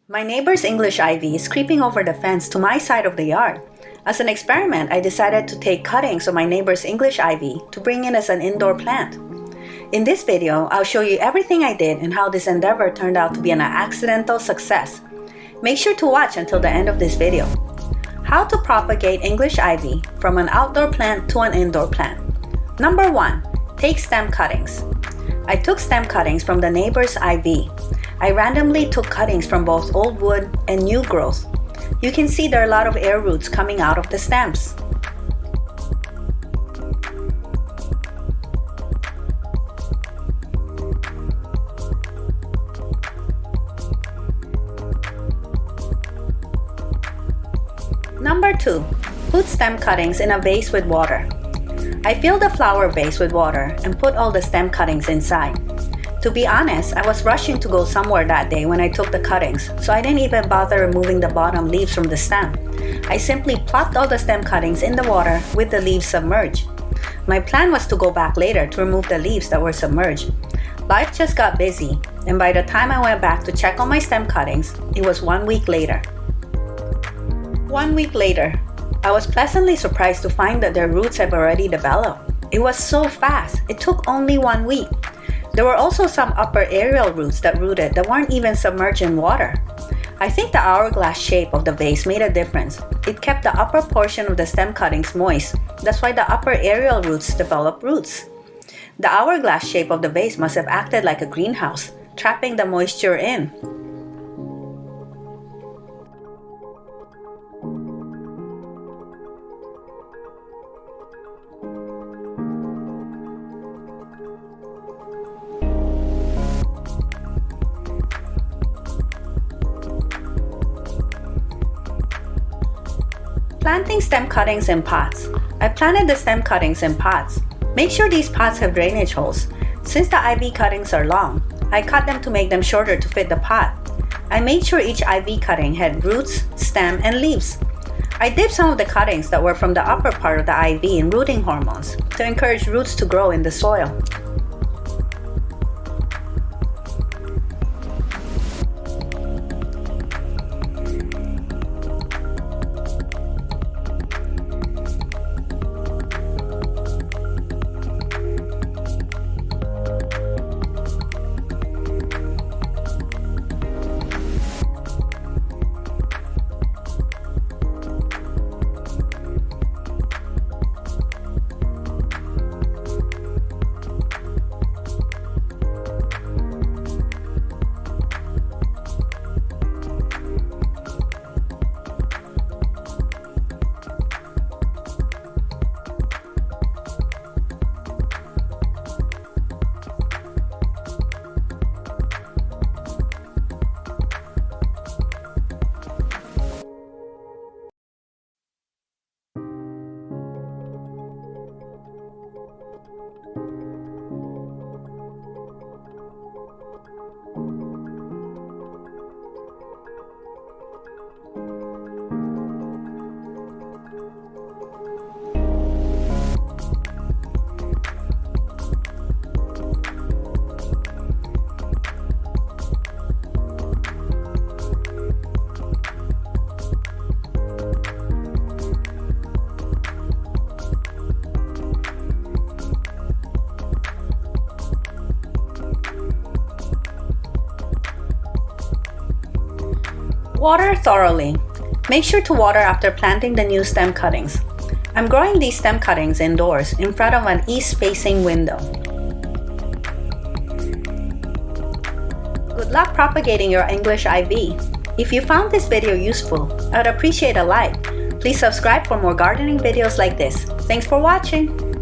My neighbor's English ivy is creeping over the fence to my side of the yard. As an experiment, I decided to take cuttings of my neighbor's English ivy to bring in as an indoor plant. In this video, I'll show you everything I did and how this endeavor turned out to be an accidental success. Make sure to watch until the end of this video. How to propagate English ivy from an outdoor plant to an indoor plant. Number 1. Take stem cuttings. I took stem cuttings from the neighbor's ivy. I randomly took cuttings from both old wood and new growth. You can see there are a lot of air roots coming out of the stems. Number 2. Put stem cuttings in a vase with water. I filled the flower vase with water and put all the stem cuttings inside. To be honest, I was rushing to go somewhere that day when I took the cuttings, so I didn't even bother removing the bottom leaves from the stem. I simply plopped all the stem cuttings in the water with the leaves submerged. My plan was to go back later to remove the leaves that were submerged. Life just got busy, and by the time I went back to check on my stem cuttings, it was 1 week later. 1 week later, I was pleasantly surprised to find that their roots have already developed. It was so fast, it took only 1 week. There were also some upper aerial roots that rooted that weren't even submerged in water. I think the hourglass shape of the vase made a difference. It kept the upper portion of the stem cuttings moist. That's why the upper aerial roots developed roots. The hourglass shape of the vase must have acted like a greenhouse, trapping the moisture in. Planting stem cuttings in pots. I planted the stem cuttings in pots. Make sure these pots have drainage holes. Since the ivy cuttings are long, I cut them to make them shorter to fit the pot. I made sure each ivy cutting had roots, stem, and leaves. I dipped some of the cuttings that were from the upper part of the ivy in rooting hormones to encourage roots to grow in the soil. Water thoroughly. Make sure to water after planting the new stem cuttings. I'm growing these stem cuttings indoors in front of an east-facing window. Good luck propagating your English ivy. If you found this video useful, I'd appreciate a like. Please subscribe for more gardening videos like this. Thanks for watching!